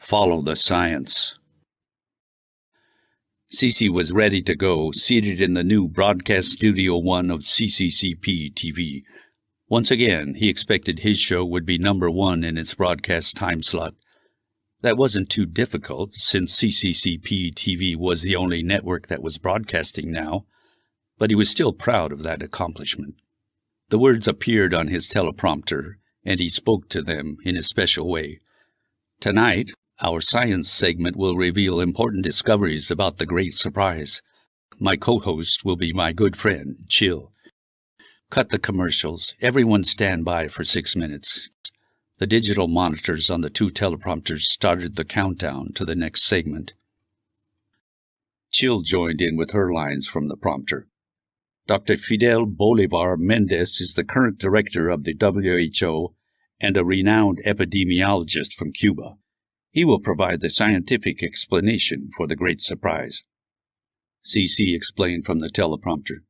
Follow the science. Cece was ready to go, seated in the new Broadcast Studio 1 of CCCP TV. Once again, he expected his show would be number one in its broadcast time slot. That wasn't too difficult, since CCCP TV was the only network that was broadcasting now, but he was still proud of that accomplishment. The words appeared on his teleprompter, and he spoke to them in a special way. Tonight, our science segment will reveal important discoveries about the Great Surprise. My co-host will be my good friend, Chill. Cut the commercials. Everyone stand by for 6 minutes. The digital monitors on the two teleprompters started the countdown to the next segment. Chill joined in with her lines from the prompter. Dr. Fidel Bolivar Mendez is the current director of the WHO and a renowned epidemiologist from Cuba. He will provide the scientific explanation for the Great Surprise. CC explained from the teleprompter.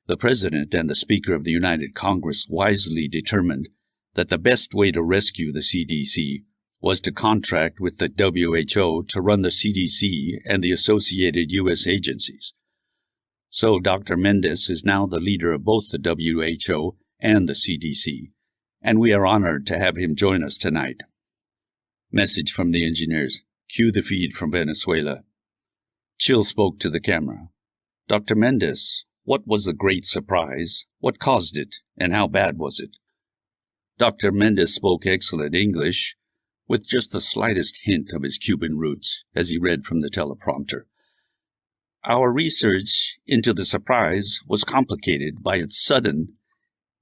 The President and the Speaker of the United Congress wisely determined that the best way to rescue the CDC was to contract with the WHO to run the CDC and the associated U.S. agencies. So Dr. Mendez is now the leader of both the WHO and the CDC, and we are honored to have him join us tonight. Message from the engineers. Cue the feed from Venezuela. Chill spoke to the camera. Dr. Mendez, what was the Great Surprise? What caused it? And how bad was it? Dr. Mendez spoke excellent English, with just the slightest hint of his Cuban roots, as he read from the teleprompter. Our research into the surprise was complicated by its sudden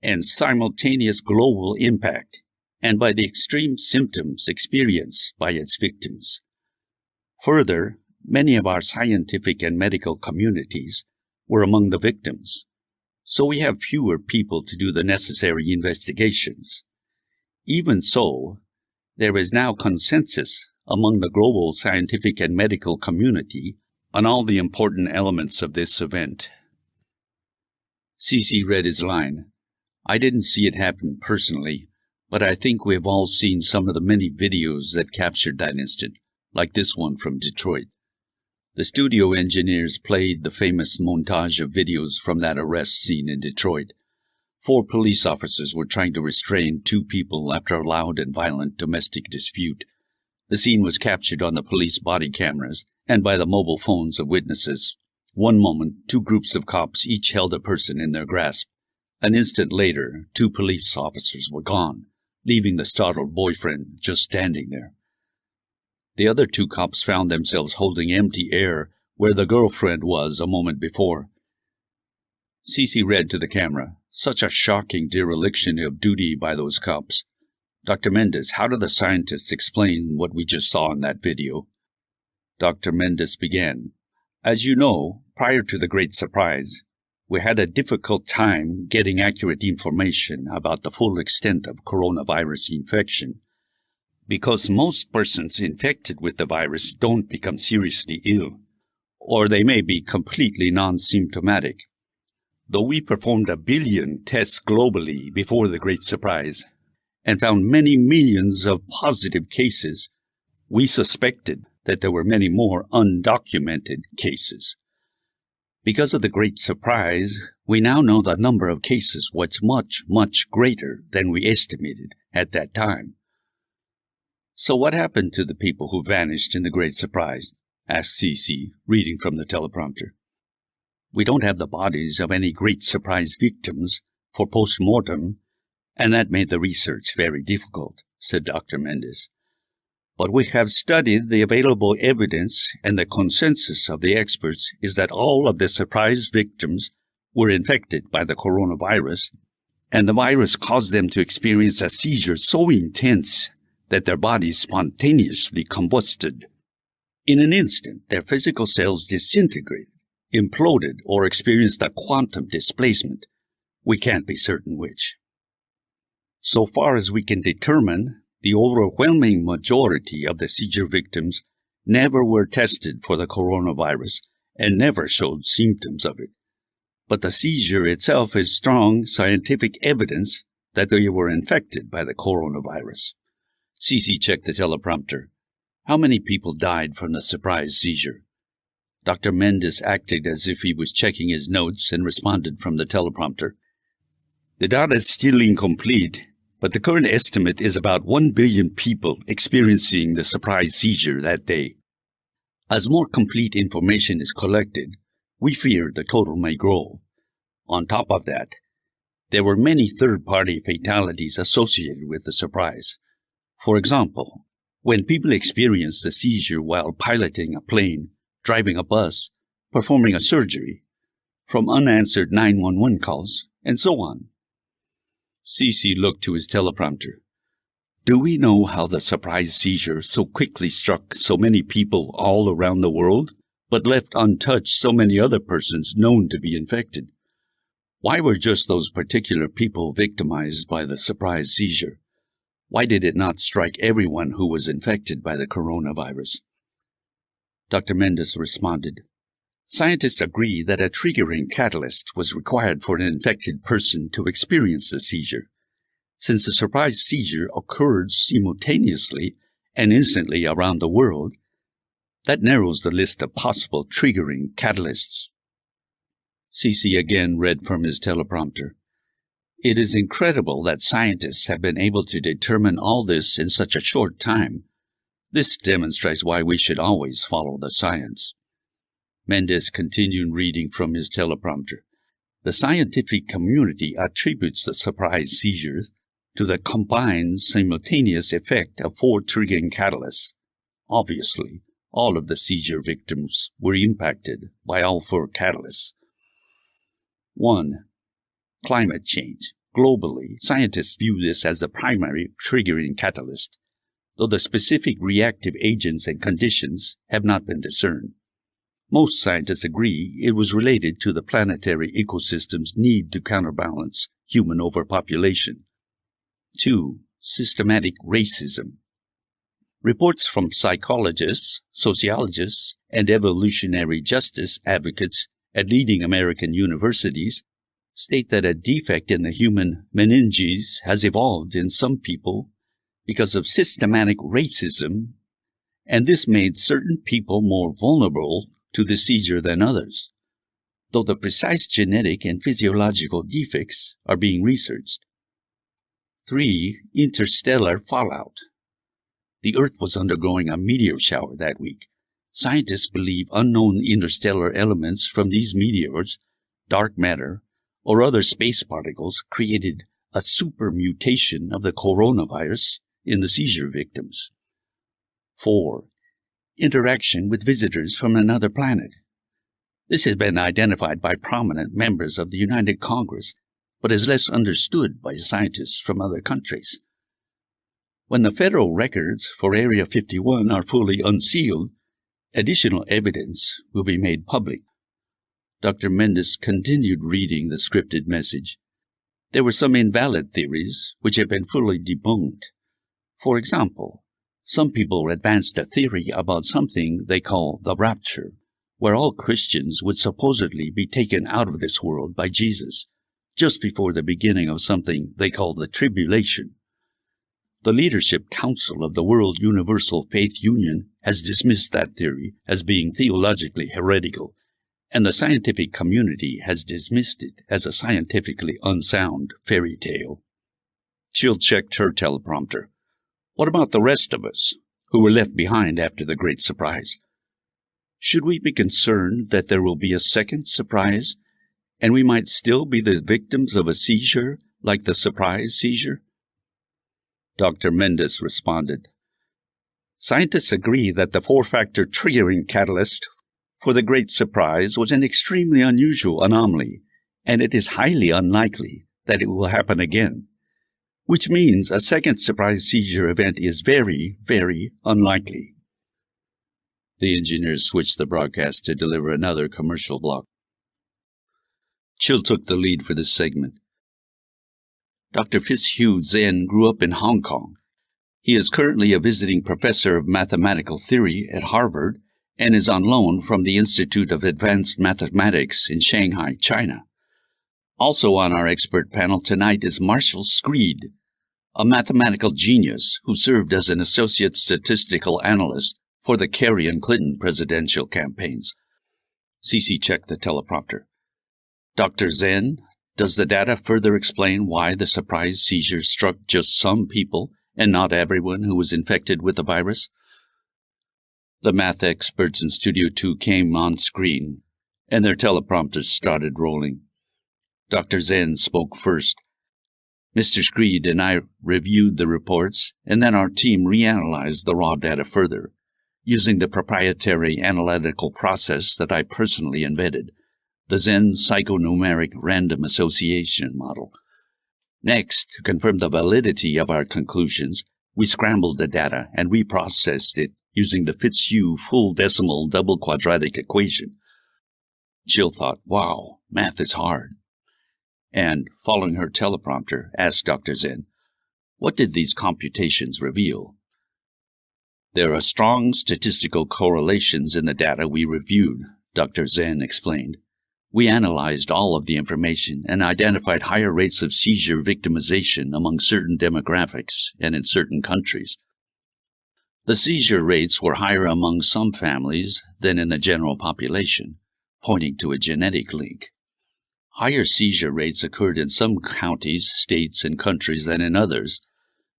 and simultaneous global impact, and by the extreme symptoms experienced by its victims. Further, many of our scientific and medical communities were among the victims, so we have fewer people to do the necessary investigations. Even so, there is now consensus among the global scientific and medical community on all the important elements of this event. CC read his line. I didn't see it happen personally, but I think we have all seen some of the many videos that captured that instant, like this one from Detroit. The studio engineers played the famous montage of videos from that arrest scene in Detroit. 4 police officers were trying to restrain 2 people after a loud and violent domestic dispute. The scene was captured on the police body cameras and by the mobile phones of witnesses. One moment, 2 groups of cops each held a person in their grasp. An instant later, 2 police officers were gone, leaving the startled boyfriend just standing there. The other 2 cops found themselves holding empty air where the girlfriend was a moment before. Cece read to the camera. Such a shocking dereliction of duty by those cops. Dr. Mendez, how do the scientists explain what we just saw in that video? Dr. Mendez began. As you know, prior to the Great Surprise, we had a difficult time getting accurate information about the full extent of coronavirus infection, because most persons infected with the virus don't become seriously ill, or they may be completely non-symptomatic. Though we performed 1 billion tests globally before the Great Surprise and found many millions of positive cases, we suspected that there were many more undocumented cases. Because of the Great Surprise, we now know the number of cases was much, much greater than we estimated at that time. So what happened to the people who vanished in the Great Surprise? Asked Cece, reading from the teleprompter. We don't have the bodies of any Great Surprise victims for post-mortem, and that made the research very difficult, said Dr. Mendez. But we have studied the available evidence, and the consensus of the experts is that all of the surprise victims were infected by the coronavirus and the virus caused them to experience a seizure so intense that their bodies spontaneously combusted. In an instant, their physical cells disintegrated, imploded, or experienced a quantum displacement. We can't be certain which. So far as we can determine, the overwhelming majority of the seizure victims never were tested for the coronavirus and never showed symptoms of it. But the seizure itself is strong scientific evidence that they were infected by the coronavirus. Cece checked the teleprompter. How many people died from the surprise seizure? Dr. Mendes acted as if he was checking his notes and responded from the teleprompter. The data is still incomplete, but the current estimate is about 1 billion people experiencing the surprise seizure that day. As more complete information is collected, we fear the total may grow. On top of that, there were many third-party fatalities associated with the surprise. For example, when people experience the seizure while piloting a plane, driving a bus, performing a surgery, from unanswered 911 calls, and so on. Cece looked to his teleprompter. Do we know how the surprise seizure so quickly struck so many people all around the world, but left untouched so many other persons known to be infected? Why were just those particular people victimized by the surprise seizure? Why did it not strike everyone who was infected by the coronavirus? Dr. Mendes responded, Scientists agree that a triggering catalyst was required for an infected person to experience the seizure. Since the surprise seizure occurred simultaneously and instantly around the world, that narrows the list of possible triggering catalysts. Cece again read from his teleprompter. It is incredible that scientists have been able to determine all this in such a short time. This demonstrates why we should always follow the science. Mendes continued reading from his teleprompter. The scientific community attributes the surprise seizures to the combined simultaneous effect of 4 triggering catalysts. Obviously, all of the seizure victims were impacted by all 4 catalysts. 1. Climate change. Globally, scientists view this as the primary triggering catalyst, though the specific reactive agents and conditions have not been discerned. Most scientists agree it was related to the planetary ecosystem's need to counterbalance human overpopulation. 2. Systematic racism. Reports from psychologists, sociologists, and evolutionary justice advocates at leading American universities state that a defect in the human meninges has evolved in some people because of systematic racism, and this made certain people more vulnerable to the seizure than others, though the precise genetic and physiological defects are being researched. 3. Interstellar fallout. The Earth was undergoing a meteor shower that week. Scientists believe unknown interstellar elements from these meteors, dark matter, or other space particles created a super mutation of the coronavirus in the seizure victims. 4. Interaction with visitors from another planet. This has been identified by prominent members of the United Congress, but is less understood by scientists from other countries. When the federal records for Area 51 are fully unsealed, additional evidence will be made public. Dr. Mendes continued reading the scripted message. There were some invalid theories which have been fully debunked. For example, some people advanced a theory about something they call the Rapture, where all Christians would supposedly be taken out of this world by Jesus, just before the beginning of something they call the Tribulation. The Leadership Council of the World Universal Faith Union has dismissed that theory as being theologically heretical, and the scientific community has dismissed it as a scientifically unsound fairy tale. Jill checked her teleprompter. What about the rest of us, who were left behind after the great surprise? Should we be concerned that there will be a second surprise, and we might still be the victims of a seizure like the surprise seizure? Dr. Mendes responded, Scientists agree that the 4-factor triggering catalyst for the great surprise was an extremely unusual anomaly, and it is highly unlikely that it will happen again, which means a second surprise seizure event is very, very unlikely. The engineers switched the broadcast to deliver another commercial block. Chill took the lead for this segment. Dr. Fitzhugh Zen grew up in Hong Kong. He is currently a visiting professor of mathematical theory at Harvard and is on loan from the Institute of Advanced Mathematics in Shanghai, China. Also on our expert panel tonight is Marshall Screed, a mathematical genius who served as an associate statistical analyst for the Kerry and Clinton presidential campaigns. Cece checked the teleprompter. Dr. Zen, does the data further explain why the surprise seizure struck just some people and not everyone who was infected with the virus? The math experts in Studio 2 came on screen, and their teleprompters started rolling. Dr. Zen spoke first. Mr. Screed and I reviewed the reports, and then our team reanalyzed the raw data further, using the proprietary analytical process that I personally invented, the Zen psychonumeric random association model. Next, to confirm the validity of our conclusions, we scrambled the data and reprocessed it using the Fitzhugh full decimal double quadratic equation. Jill thought, wow, math is hard. And, following her teleprompter, asked Dr. Zen, what did these computations reveal? There are strong statistical correlations in the data we reviewed, Dr. Zen explained. We analyzed all of the information and identified higher rates of seizure victimization among certain demographics and in certain countries. The seizure rates were higher among some families than in the general population, pointing to a genetic link. Higher seizure rates occurred in some counties, states, and countries than in others,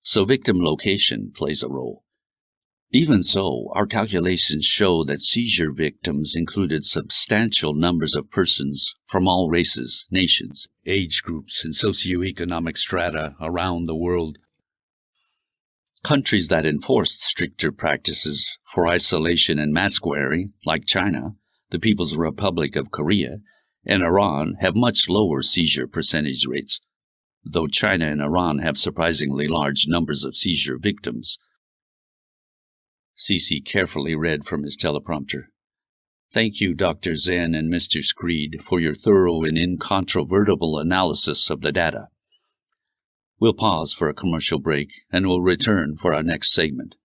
so victim location plays a role. Even so, our calculations show that seizure victims included substantial numbers of persons from all races, nations, age groups, and socioeconomic strata around the world. Countries that enforced stricter practices for isolation and mask wearing, like China, the People's Republic of Korea, and Iran, have much lower seizure percentage rates, though China and Iran have surprisingly large numbers of seizure victims. Cece carefully read from his teleprompter. Thank you, Dr. Zen and Mr. Screed, for your thorough and incontrovertible analysis of the data. We'll pause for a commercial break, and we'll return for our next segment.